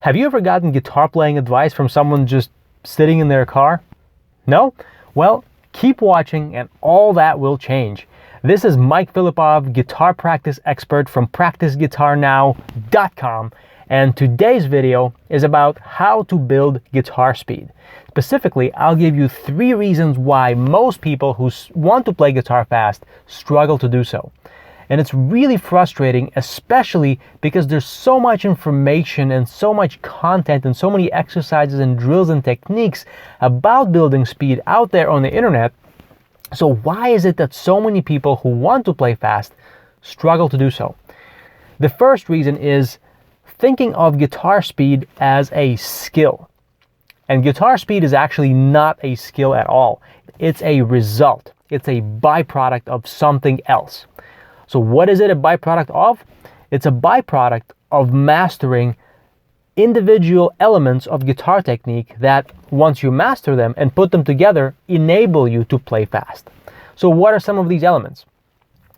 Have you ever gotten guitar playing advice from someone just sitting in their car? No? Well, keep watching and all that will change. This is Mike Filipov, guitar practice expert from PracticeGuitarNow.com, and today's video is about how to build guitar speed. Specifically, I'll give you 3 reasons why most people who want to play guitar fast struggle to do so. And it's really frustrating, especially because there's so much information and so much content and so many exercises and drills and techniques about building speed out there on the internet. So why is it that so many people who want to play fast struggle to do so? The first reason is thinking of guitar speed as a skill. And guitar speed is actually not a skill at all. It's a result. It's a byproduct of something else. So what is it a byproduct of? It's a byproduct of mastering individual elements of guitar technique that, once you master them and put them together, enable you to play fast. So what are some of these elements?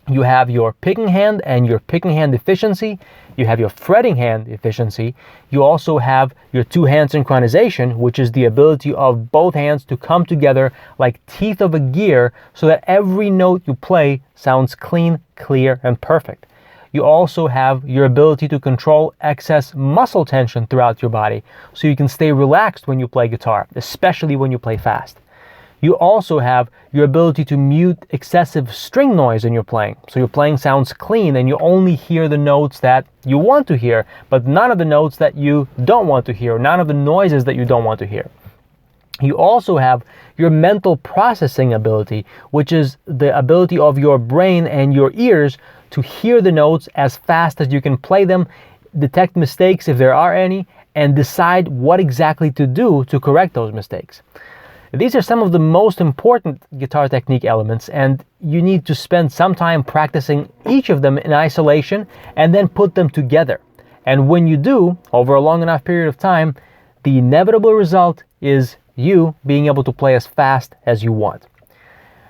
You have your picking hand and your picking hand efficiency. You have your fretting hand efficiency. You also have your 2-hand synchronization, which is the ability of both hands to come together like teeth of a gear so that every note you play sounds clean, clear, and perfect. You also have your ability to control excess muscle tension throughout your body so you can stay relaxed when you play guitar, especially when you play fast. You also have your ability to mute excessive string noise in your playing. So your playing sounds clean and you only hear the notes that you want to hear, but none of the notes that you don't want to hear, none of the noises that you don't want to hear. You also have your mental processing ability, which is the ability of your brain and your ears to hear the notes as fast as you can play them, detect mistakes if there are any, and decide what exactly to do to correct those mistakes. These are some of the most important guitar technique elements, and you need to spend some time practicing each of them in isolation and then put them together. And when you do, over a long enough period of time, the inevitable result is you being able to play as fast as you want.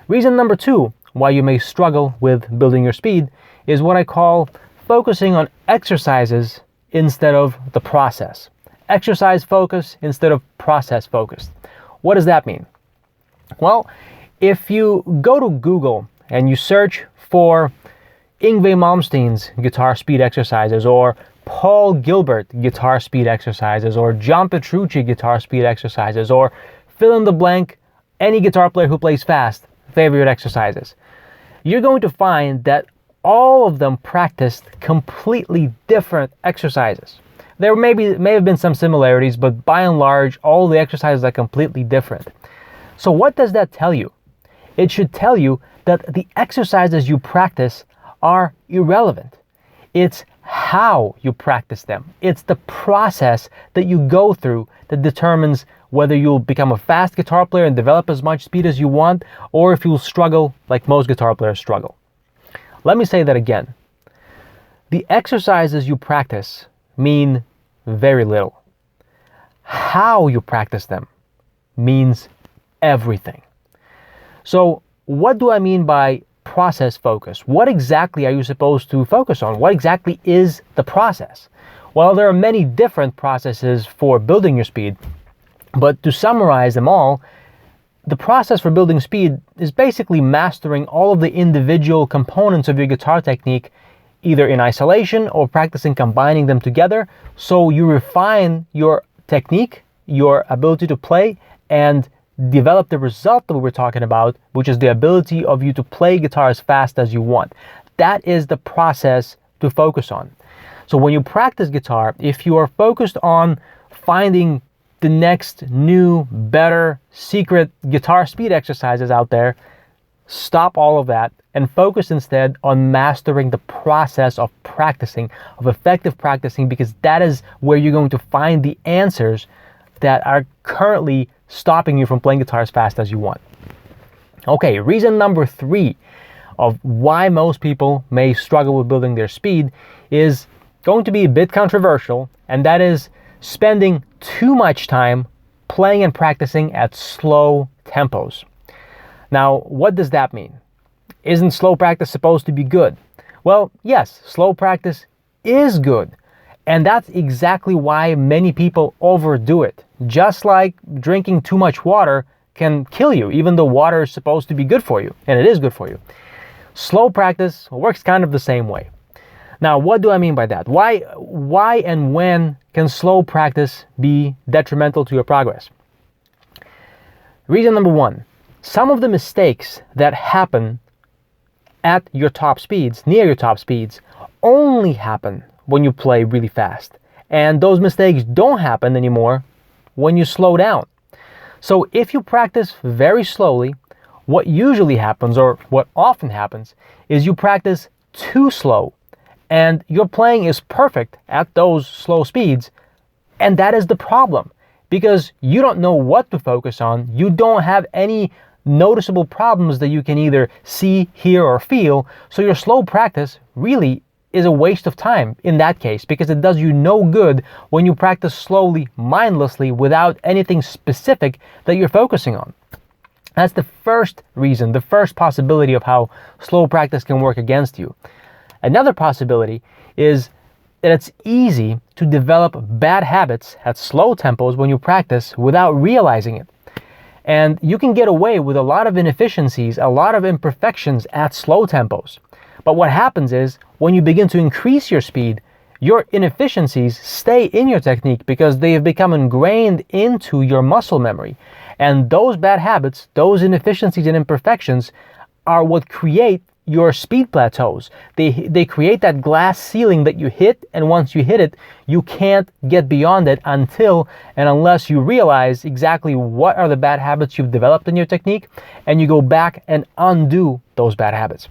Reason number 2 why you may struggle with building your speed is what I call focusing on exercises instead of the process. Exercise focus instead of process focused. What does that mean? Well, if you go to Google and you search for Yngwie Malmsteen's guitar speed exercises, or Paul Gilbert guitar speed exercises, or John Petrucci guitar speed exercises, or fill in the blank, any guitar player who plays fast, favorite exercises, you're going to find that all of them practiced completely different exercises. There may have been some similarities, but by and large, all the exercises are completely different. So what does that tell you? It should tell you that the exercises you practice are irrelevant. It's how you practice them. It's the process that you go through that determines whether you'll become a fast guitar player and develop as much speed as you want, or if you'll struggle like most guitar players struggle. Let me say that again. The exercises you practice mean very little. How you practice them means everything. So what do I mean by process focus? What exactly are you supposed to focus on? What exactly is the process? Well, there are many different processes for building your speed, but to summarize them all, the process for building speed is basically mastering all of the individual components of your guitar technique, either in isolation or practicing combining them together, so you refine your technique, your ability to play, and develop the result that we're talking about, which is the ability of you to play guitar as fast as you want. That is the process to focus on. So when you practice guitar, if you are focused on finding the next new, better, secret guitar speed exercises out there, stop all of that and focus instead on mastering the process of practicing, of effective practicing, because that is where you're going to find the answers that are currently stopping you from playing guitar as fast as you want. Okay, reason number 3 of why most people may struggle with building their speed is going to be a bit controversial, and that is spending too much time playing and practicing at slow tempos. Now, what does that mean? Isn't slow practice supposed to be good? Well, yes, slow practice is good. And that's exactly why many people overdo it. Just like drinking too much water can kill you, even though water is supposed to be good for you, and it is good for you. Slow practice works kind of the same way. Now, what do I mean by that? Why and when can slow practice be detrimental to your progress? Reason number one, some of the mistakes that happen at your top speeds, near your top speeds, only happen when you play really fast. And those mistakes don't happen anymore when you slow down. So if you practice very slowly, what usually happens, or what often happens, is you practice too slow and your playing is perfect at those slow speeds. And that is the problem, because you don't know what to focus on. You don't have any noticeable problems that you can either see, hear, or feel. So your slow practice really is a waste of time in that case, because it does you no good when you practice slowly, mindlessly, without anything specific that you're focusing on. That's the first reason, the first possibility of how slow practice can work against you. Another possibility is that it's easy to develop bad habits at slow tempos when you practice without realizing it. And you can get away with a lot of inefficiencies, a lot of imperfections at slow tempos. But what happens is, when you begin to increase your speed, your inefficiencies stay in your technique because they have become ingrained into your muscle memory. And those bad habits, those inefficiencies and imperfections, are what create your speed plateaus. They create that glass ceiling that you hit, and once you hit it, you can't get beyond it until and unless you realize exactly what are the bad habits you've developed in your technique, and you go back and undo those bad habits.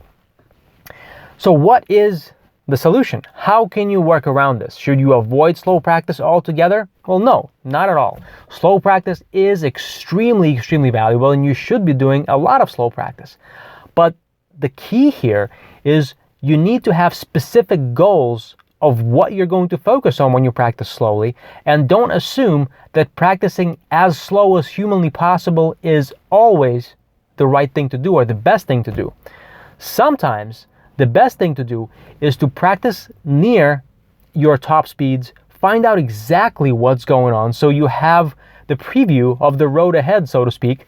So what is the solution? How can you work around this? Should you avoid slow practice altogether? Well, no, not at all. Slow practice is extremely, extremely valuable, and you should be doing a lot of slow practice. But the key here is you need to have specific goals of what you're going to focus on when you practice slowly, and don't assume that practicing as slow as humanly possible is always the right thing to do or the best thing to do. Sometimes the best thing to do is to practice near your top speeds, find out exactly what's going on so you have the preview of the road ahead, so to speak,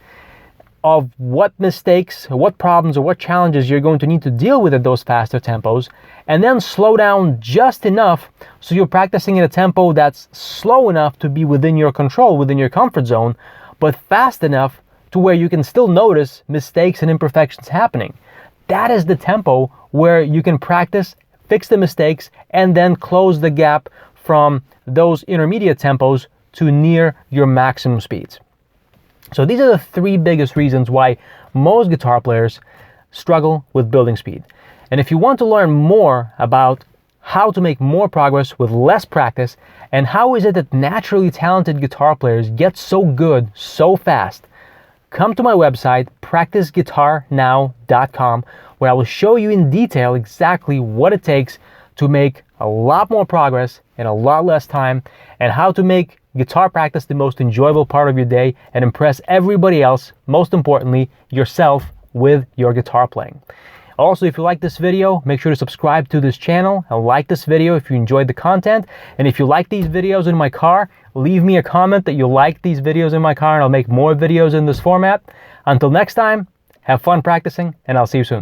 of what mistakes, what problems, or what challenges you're going to need to deal with at those faster tempos, and then slow down just enough so you're practicing at a tempo that's slow enough to be within your control, within your comfort zone, but fast enough to where you can still notice mistakes and imperfections happening. That is the tempo where you can practice, fix the mistakes, and then close the gap from those intermediate tempos to near your maximum speeds. So these are the three biggest reasons why most guitar players struggle with building speed. And if you want to learn more about how to make more progress with less practice, and how is it that naturally talented guitar players get so good so fast, come to my website, practiceguitarnow.com, where I will show you in detail exactly what it takes to make a lot more progress in a lot less time, and how to make guitar practice the most enjoyable part of your day and impress everybody else, most importantly, yourself, with your guitar playing. Also, if you like this video, make sure to subscribe to this channel and like this video if you enjoyed the content. And if you like these videos in my car, leave me a comment that you like these videos in my car, and I'll make more videos in this format. Until next time, have fun practicing, and I'll see you soon.